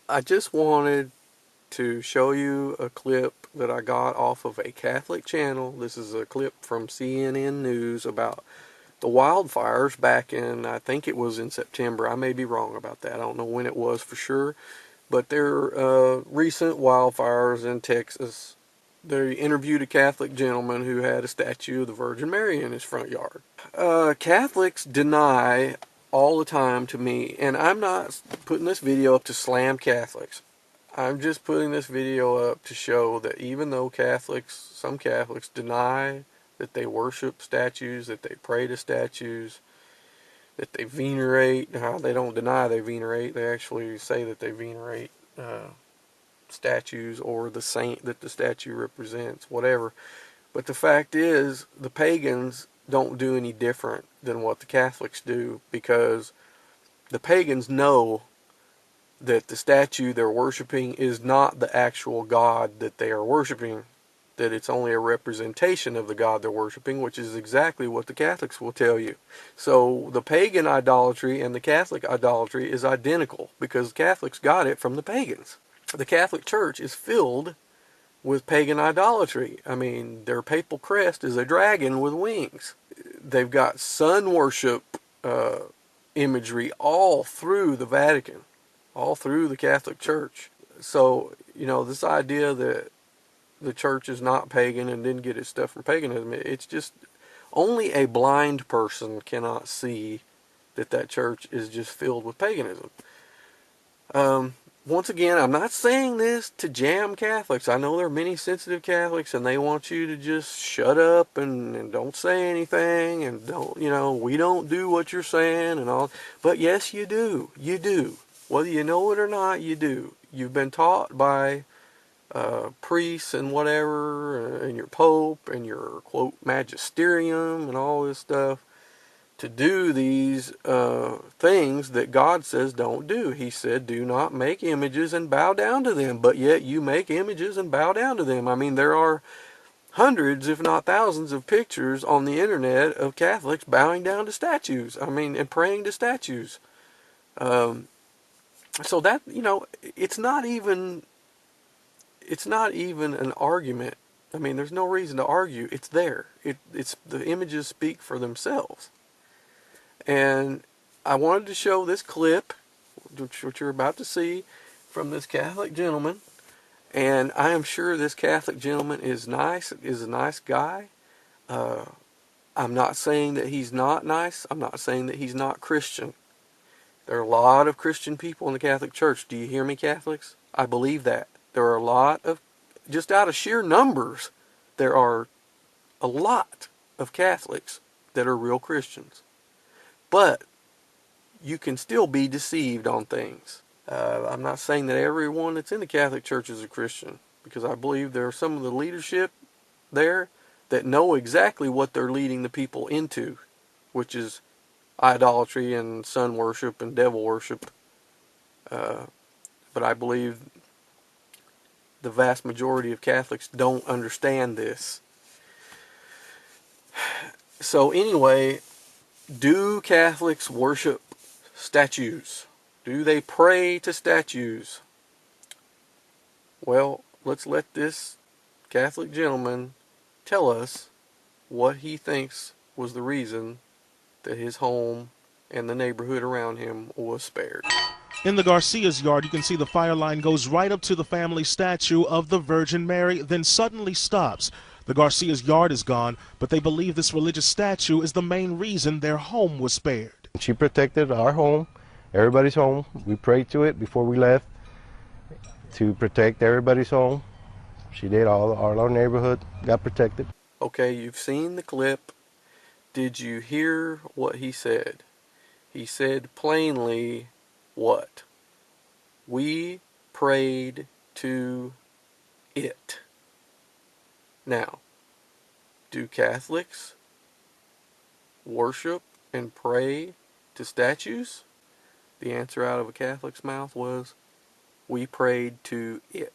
I just wanted to show you a clip that I got off of a Catholic channel. This is a clip from CNN News about the wildfires back in, I think it was in September. I may be wrong about that. I don't know when it was for sure. But there are recent wildfires in Texas. They interviewed a Catholic gentleman who had a statue of the Virgin Mary in his front yard. Catholics deny all the time to me, and I'm not putting this video up to slam Catholics. I'm just putting this video up to show that even though some Catholics deny that they worship statues, that they pray to statues, that they venerate. They don't deny they venerate. They actually say that they venerate statues or the saint that the statue represents, whatever. But the fact is, the pagans don't do any different than what the Catholics do, because the pagans know that the statue they're worshiping is not the actual God that they are worshiping, that it's only a representation of the God they're worshiping, which is exactly what the Catholics will tell you. So the pagan idolatry and the Catholic idolatry is identical, because Catholics got it from the pagans. The Catholic Church is filled with pagan idolatry. I mean, their papal crest is a dragon with wings. They've got sun worship imagery all through the Vatican, all through the Catholic Church. So, this idea that the church is not pagan and didn't get its stuff from paganism, it's just only a blind person cannot see that church is just filled with paganism. Once again, I'm not saying this to jam Catholics. I know there are many sensitive Catholics and they want you to just shut up and don't say anything and we don't do what you're saying and all. But yes, you do. You do. Whether you know it or not, you do. You've been taught by priests and whatever, and your pope and your, quote, magisterium and all this stuff, to do these things that God says don't do. He said, do not make images and bow down to them, but yet you make images and bow down to them. I mean, there are hundreds, if not thousands, of pictures on the internet of Catholics bowing down to statues. I mean, and praying to statues. So that, it's not even an argument. I mean, there's no reason to argue. It's there. It's the images speak for themselves. And I wanted to show this clip, which you're about to see, from this Catholic gentleman. And I am sure this Catholic gentleman is a nice guy. I'm not saying that he's not nice. I'm not saying that he's not Christian. There are a lot of Christian people in the Catholic Church. Do you hear me, Catholics? I believe that. There are a lot of, just out of sheer numbers, there are a lot of Catholics that are real Christians. But you can still be deceived on things. I'm not saying that everyone that's in the Catholic Church is a Christian, because I believe there are some of the leadership there that know exactly what they're leading the people into, which is idolatry and sun worship and devil worship. But I believe the vast majority of Catholics don't understand this. So anyway, do Catholics worship statues? Do they pray to statues? Well, let's let this Catholic gentleman tell us what he thinks was the reason that his home and the neighborhood around him was spared. In the Garcia's yard, you can see the fire line goes right up to the family statue of the Virgin Mary, then suddenly stops. The Garcia's yard is gone, but they believe this religious statue is the main reason their home was spared. She protected our home, everybody's home. We prayed to it before we left to protect everybody's home. She did. All our neighborhood got protected. Okay, you've seen the clip. Did you hear what he said? He said plainly what? We prayed to it. Now, do Catholics worship and pray to statues? The answer out of a Catholic's mouth was, we prayed to it.